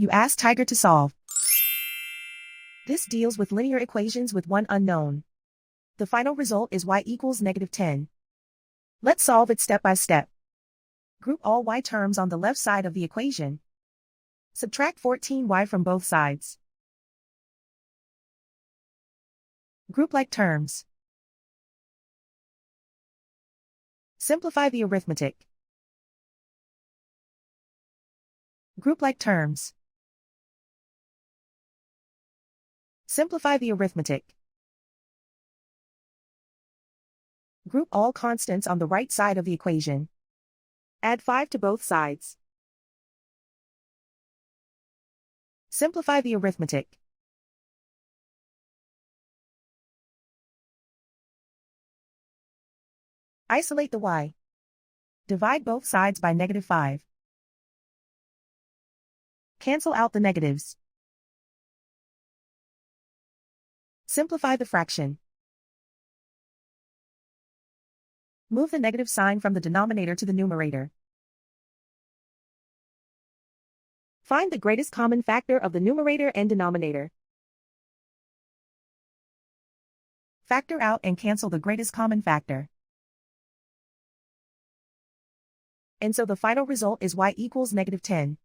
You ask Tiger to solve. This deals with linear equations with one unknown. The final result is y equals -10. Let's solve it step by step. Group all y terms on the left side of the equation. Subtract 14y from both sides. Group like terms. Simplify the arithmetic. Group like terms. Simplify the arithmetic. Group all constants on the right side of the equation. Add 5 to both sides. Simplify the arithmetic. Isolate the y. Divide both sides by -5. Cancel out the negatives. Simplify the fraction. Move the negative sign from the denominator to the numerator. Find the greatest common factor of the numerator and denominator. Factor out and cancel the greatest common factor. And so the final result is y equals -10.